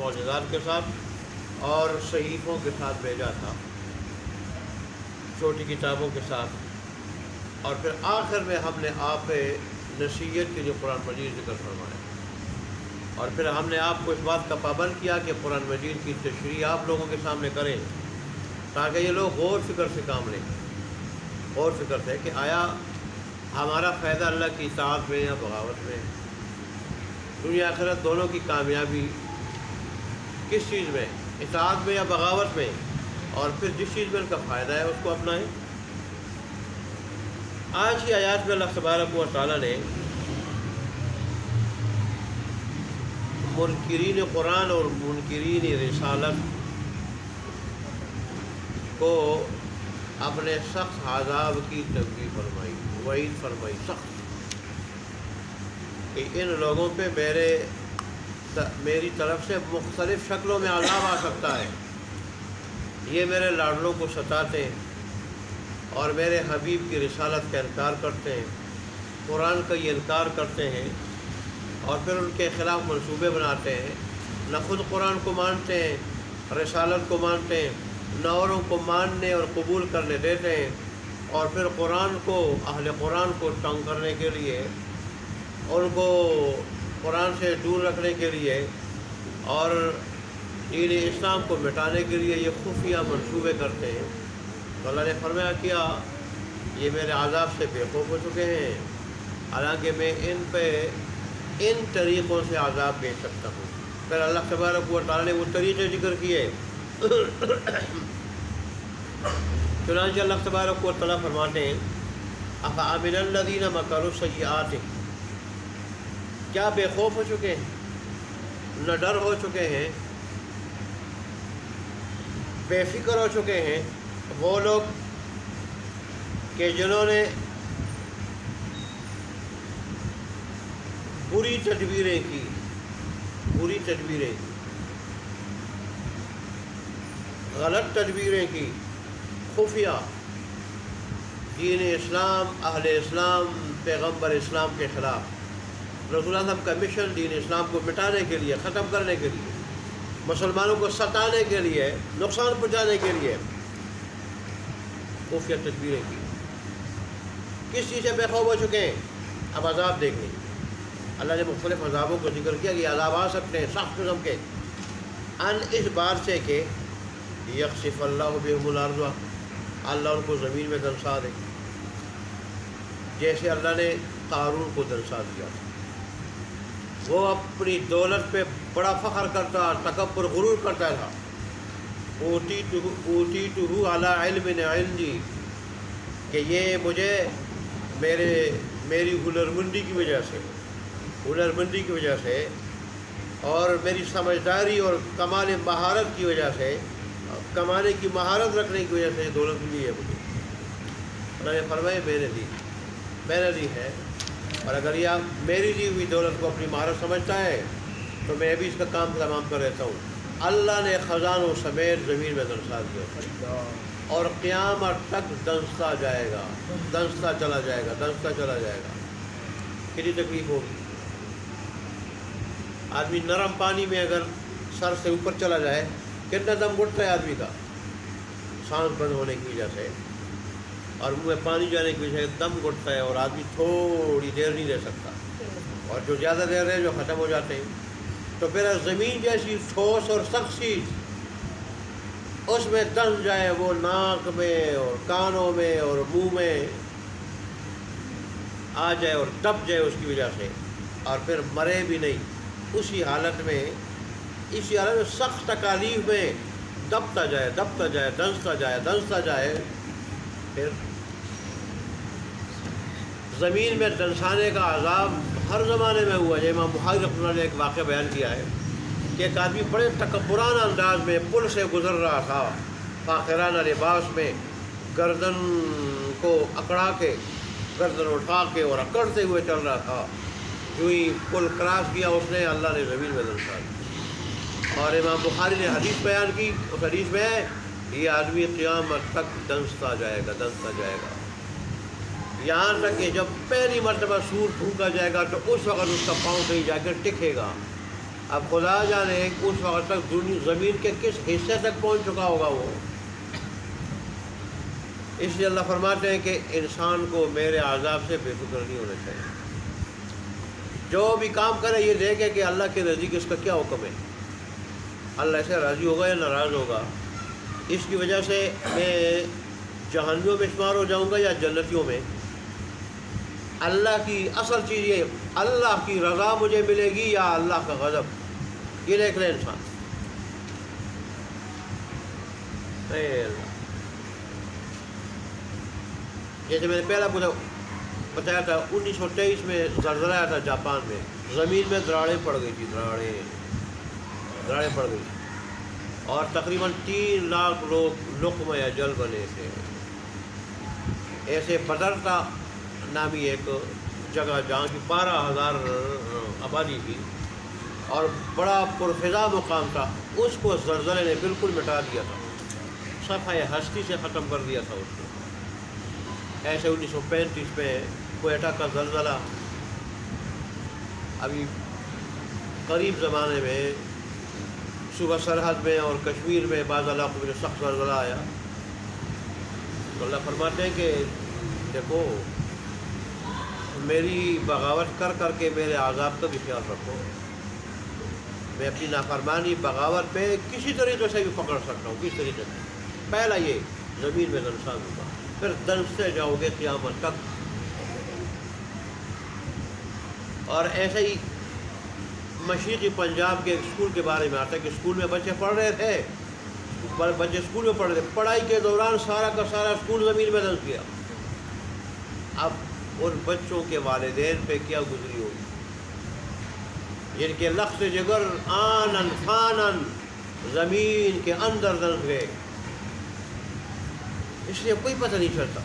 معجزات کے ساتھ اور صحیفوں کے ساتھ بھیجا تھا، چھوٹی کتابوں کے ساتھ، اور پھر آخر میں ہم نے آپ پہ نصیحت کے لیے قرآن مجید ذکر فرمایا، اور پھر ہم نے آپ کو اس بات کا پابند کیا کہ قرآن مجید کی تشریح آپ لوگوں کے سامنے کریں تاکہ یہ لوگ غور فکر سے کام لیں، غور فکر سے کہ آیا ہمارا فائدہ اللہ کی اطاعت میں یا بغاوت میں، دنیا آخرت دونوں کی کامیابی کس چیز میں، اطاعت میں یا بغاوت میں، اور پھر جس چیز میں ان کا فائدہ ہے اس کو اپنائیں۔ آج کی آیات میں اللہ تبارک و تعالیٰ نے منکرین قرآن اور منکرین رسالت کو اپنے سخت عذاب کی تنبیہ فرمائی، وعید فرمائی سخت، کہ ان لوگوں پہ میری طرف سے مختلف شکلوں میں عذاب آ سکتا ہے، یہ میرے لاڈلوں کو ستاتے ہیں اور میرے حبیب کی رسالت کا انکار کرتے ہیں، قرآن کا یہ انکار کرتے ہیں، اور پھر ان کے خلاف منصوبے بناتے ہیں، نہ خود قرآن کو مانتے ہیں، رسالت کو مانتے ہیں، نہ اوروں کو ماننے اور قبول کرنے دیتے ہیں، اور پھر قرآن کو، اہل قرآن کو تنگ کرنے کے لیے، ان کو قرآن سے دور رکھنے کے لیے اور دین اسلام کو مٹانے کے لیے یہ خفیہ منصوبے کرتے ہیں۔ تو اللہ نے فرمایا کیا یہ میرے عذاب سے بے خوف ہو چکے ہیں، حالانکہ میں ان پہ ان طریقوں سے عذاب بھیج سکتا ہوں۔ پھر اللہ تبارک و تعالیٰ نے وہ طریقے ذکر کیے، چنانچہ اللہ تبارک و تعالیٰ فرماتے ہیں افامن الذین مکروا السیئات، کیا بے خوف ہو چکے ہیں، نہ ڈر ہو چکے ہیں، بے فکر ہو چکے ہیں وہ لوگ کہ جنہوں نے بری تدبیریں کی، بری تدبیریں کی، غلط تدبیریں کی، خفیہ دین اسلام، اہل اسلام، پیغمبر اسلام کے خلاف، رسول اللہ صلی اللہ علیہ وسلم کا مشن دین اسلام کو مٹانے کے لیے، ختم کرنے کے لیے، مسلمانوں کو ستانے کے لیے، نقصان پہنچانے کے لیے خفیہ تدبیریں کی۔ کس چیز سے بے خوف ہو چکے ہیں؟ اب عذاب دیکھ لیں، اللہ نے مختلف عذابوں کو ذکر کیا کہ عذاب آ سکتے ہیں سخت قسم کے، اس بات سے کہ یخسف اللہ بہم الارض، اللہ ان کو زمین میں دنسا دے، جیسے اللہ نے قارون کو دنسا دیا تھا۔ وہ اپنی دولت پہ بڑا فخر کرتا، تکبر غرور کرتا تھا، اوتیتہ علی علم عندی، کہ یہ مجھے میری ہنرمندی کی وجہ سے اور میری سمجھداری اور کمال مہارت کی وجہ سے، کمانے کی مہارت رکھنے کی وجہ سے دولت ملی ہے مجھے۔ اللہ نے فرمایا میں نے دی ہے، اور اگر یہ میری دی ہوئی دولت کو اپنی مہارت سمجھتا ہے تو میں بھی اس کا کام تمام کر دیتا ہوں۔ اللہ نے خزانوں سمیت زمین میں دنسا دیا اور قیامت تک دنستا جائے گا، دنستا چلا جائے گا۔ کتنی تکلیف ہوگی؟ آدمی نرم پانی میں اگر سر سے اوپر چلا جائے کتنا دم گھٹتا ہے آدمی کا، سانس بند ہونے کی وجہ سے اور منہ میں پانی جانے کی وجہ سے دم گھٹتا ہے اور آدمی تھوڑی دیر نہیں رہ سکتا، اور جو زیادہ دیر رہے جو ختم ہو جاتے ہیں۔ تو پھر زمین جیسی ٹھوس اور سخت چیز اس میں دم جائے، وہ ناک میں اور کانوں میں اور منہ میں آ جائے اور دب جائے اس کی وجہ سے، اور پھر مرے بھی نہیں، اسی حالت میں سخت تکالیف میں دبتا جائے، دنستا جائے۔ پھر زمین میں دنسانے کا عذاب ہر زمانے میں ہوا ہے۔ امام بخاری رحمۃ اللہ نے ایک واقعہ بیان کیا ہے کہ ایک آدمی بڑے تکبرانہ انداز میں پل سے گزر رہا تھا، فاخرانہ لباس میں، گردن کو اکڑا کے، گردن اٹھا کے اور اکڑتے ہوئے چل رہا تھا۔ جو ہی پل کراس کیا اس نے، اللہ نے زمین میں دنسا دیا۔ اور امام بخاری نے حدیث بیان کی، اس حدیث میں ہے یہ آدمی قیامت تک دنستا جائے گا، یہاں تک کہ جب پہلی مرتبہ سور پھونکا جائے گا تو اس وقت اس کا پاؤں کہیں جا کر ٹکے گا، اب خدا جانے اس وقت تک زمین کے کس حصے تک پہنچ چکا ہوگا وہ. اس لیے اللہ فرماتے ہیں کہ انسان کو میرے عذاب سے بے فکر نہیں ہونا چاہیے. جو بھی کام کرے یہ دیکھے کہ اللہ کے نزدیک اس کا کیا حکم ہے, اللہ سے راضی ہوگا یا ناراض ہوگا. اس کی وجہ سے میں جہنمیوں میں شمار ہو جاؤں گا یا جنتیوں میں. اللہ کی اصل چیز یہ, اللہ کی رضا مجھے ملے گی یا اللہ کا غضب, یہ دیکھ لے انسان. اے اللہ, جیسے میں نے پہلا بتایا تھا 1923 میں زلزلہ آیا تھا جاپان میں, زمین میں دراڑیں پڑ گئی تھی, دراڑیں پڑ گئی, اور تقریباً 3 لاکھ لوگ لقمہ اجل بنے تھے. ایسے بدرتا نامی ایک جگہ جہاں کی 12,000 آبادی تھی اور بڑا پرفضا مقام تھا, اس کو زلزلے نے بالکل مٹا دیا تھا, صفحہ ہستی سے ختم کر دیا تھا اس کو. ایسے 1935 میں کوئٹہ کا زلزلہ, ابھی قریب زمانے میں صوبہ سرحد میں اور کشمیر میں بعض علاقوں میں سخت زلزلہ آیا. تو اللہ فرماتے ہیں کہ دیکھو میری بغاوت کر کر کے میرے عذاب کا بھی خیال رکھو. میں اپنی نافرمانی بغاوت پہ کسی طریقے سے بھی پکڑ سکتا ہوں. کس طریقے سے؟ پہلا یہ زمین میں دنسان ہوگا, پھر دنستے جاؤ گے قیامت تک. اور ایسے ہی مشرقی پنجاب کے اسکول کے بارے میں آتا ہے کہ اسکول میں بچے پڑھ رہے تھے, بچے اسکول میں پڑھ رہے تھے, پڑھائی کے دوران سارا کا سارا اسکول زمین میں دھنس گیا. اب ان بچوں کے والدین پہ کیا گزری ہوگی, جن کے لخت جگر آنن فانن زمین کے اندر دھنس گئے. اس لیے کوئی پتہ نہیں چلتا.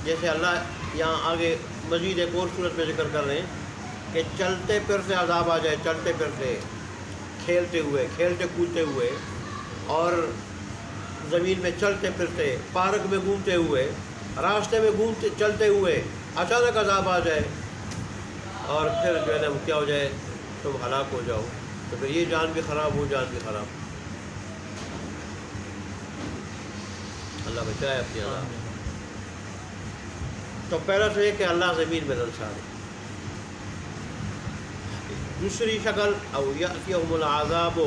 جیسے اللہ یہاں آگے مزید ایک اور صورت میں ذکر کر رہے ہیں کہ چلتے پھرتے عذاب آ جائے, چلتے پھرتے, کھیلتے ہوئے, کھیلتے کودتے ہوئے, اور زمین میں چلتے پھرتے, پارک میں گھومتے ہوئے, راستے میں گھومتے چلتے ہوئے اچانک عذاب آ جائے, اور پھر جو ہے نا وہ کیا ہو جائے, تم ہلاک ہو جاؤ. تو پھر یہ جان بھی خراب, وہ جان بھی خراب. اللہ بچائے اپنی عذاب. تو پہلا تو یہ کہ اللہ زمین میں دنسا دے. دوسری شکل او یأتیہم العذاب,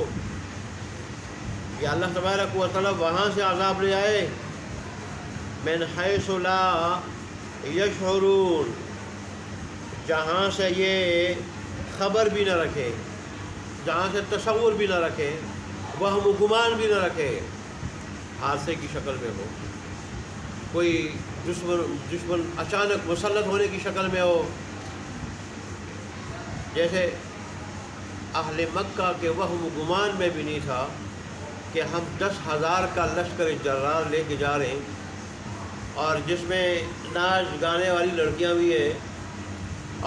یا اللہ تبارک و تعالی وہاں سے عذاب لے آئے, من حیث لا یشعرون, جہاں سے یہ خبر بھی نہ رکھے, جہاں سے تصور بھی نہ رکھے, وہم و گمان بھی نہ رکھے. حادثے کی شکل میں ہو, کوئی دشمن اچانک مسلط ہونے کی شکل میں ہو, جیسے اہل مکہ کے وہم و گمان میں بھی نہیں تھا کہ ہم 10,000 کا لشکر جرار لے کے جا رہے ہیں, اور جس میں ناچ گانے والی لڑکیاں بھی ہیں,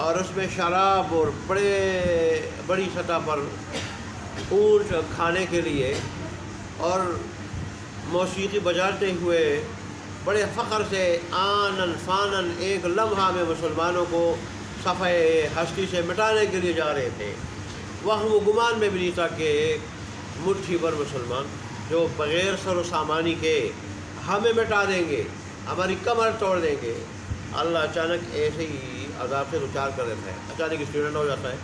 اور اس میں شراب اور بڑی سطح پر اونٹ کھانے کے لیے, اور موسیقی بجاتے ہوئے بڑے فخر سے آنن فانن ایک لمحہ میں مسلمانوں کو صفحہ ہستی سے مٹانے کے لیے جا رہے تھے. وہم و گمان میں بھی نہیں تھا کہ ایک مٹھی بھر مسلمان جو بغیر سر و سامانی کے ہمیں مٹا دیں گے, ہماری کمر توڑ دیں گے. اللہ اچانک ایسے ہی عذاب سے دوچار کر دیتا ہے. اچانک ایکسیڈنٹ ہو جاتا ہے,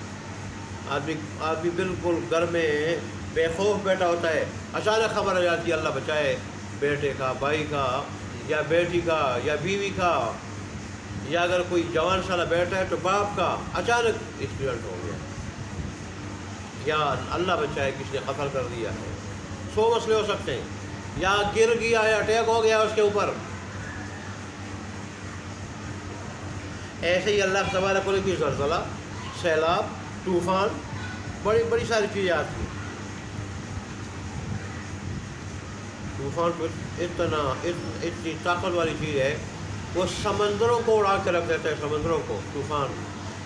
آدمی بالکل گھر میں بے خوف بیٹھا ہوتا ہے, اچانک خبر آ جاتی ہے اللہ بچائے, بیٹے کا, بھائی کا, یا بیٹی کا, یا بیوی کا, یا اگر کوئی جوان سالہ بیٹھا ہے تو باپ کا, اچانک ایکسیڈنٹ ہو گیا, یا اللہ بچائے کسی نے قتل کر دیا ہے. 100 مسئلے ہو سکتے ہیں, یا گر گیا ہے, اٹیک ہو گیا اس کے اوپر. ایسے ہی اللہ تبارک و تعالیٰ کی زلزلہ, سیلاب, طوفان, بڑی ساری چیزیں آتی ہیں. طوفان تو اتنی طاقت والی چیز ہے, وہ سمندروں کو اڑا کے رکھ دیتا ہے. سمندروں کو طوفان,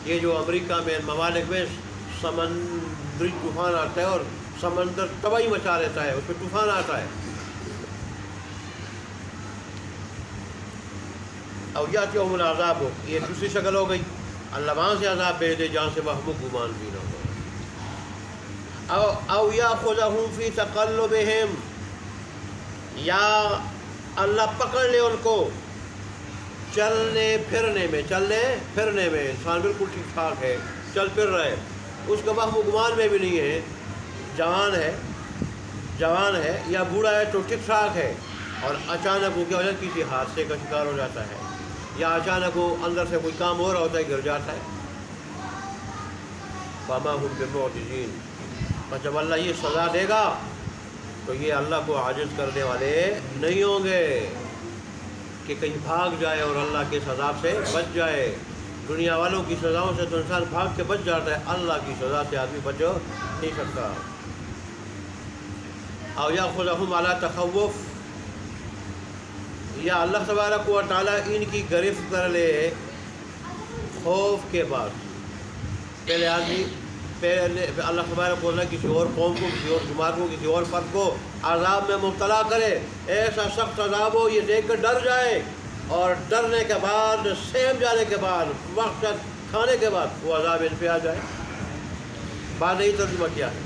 یہ جو امریکہ میں ممالک میں سمندری طوفان آتا ہے اور سمندر تباہی مچا لیتا ہے, اس پہ طوفان آتا ہے. او یاتیہم العذاب, یہ دوسری شکل ہو گئی. اللہ وہاں سے عذاب بھیج دے جہاں سے وہم و گمان بھی نہ ہو. او یاخذہم فی تقلبہم، یا اللہ پکڑ لے ان کو چلنے پھرنے میں۔ انسان بالکل ٹھیک ٹھاک ہے، چل پھر رہا ہے، اس کا وہم و گمان میں بھی نہیں ہے، جوان ہے یا بوڑھا ہے تو ٹھیک ٹھاک ہے، اور اچانک وہ کیا ہو جاتا ہے، کسی حادثے کا شکار ہو جاتا ہے، یا اچانک وہ اندر سے کوئی کام ہو رہا ہوتا ہے، گر جاتا ہے۔ فما هم بمعجزین، اور جب اللہ یہ سزا دے گا تو یہ اللہ کو عاجز کرنے والے نہیں ہوں گے کہ کہیں بھاگ جائے اور اللہ کے سزا سے بچ جائے۔ دنیا والوں کی سزاؤں سے تو انسان بھاگ کے بچ جاتا ہے، اللہ کی سزا سے آدمی بچ نہیں سکتا۔ او یاخذہم علی تخوف، یا اللہ تبارک و تعالیٰ ان کی گرفت کر لے خوف کے بعد۔ پہلے اللہ تبارک و تعالیٰ کسی اور قوم کو، کسی اور جماعت کو، کسی اور فرد کو عذاب میں مبتلا کرے، ایسا سخت عذاب ہو یہ دیکھ کر ڈر جائے، اور ڈرنے کے بعد، سہم جانے کے بعد، وقت کھانے کے بعد وہ عذاب ان پہ آ جائے۔ بعد نہیں ترجمہ کیا ہے۔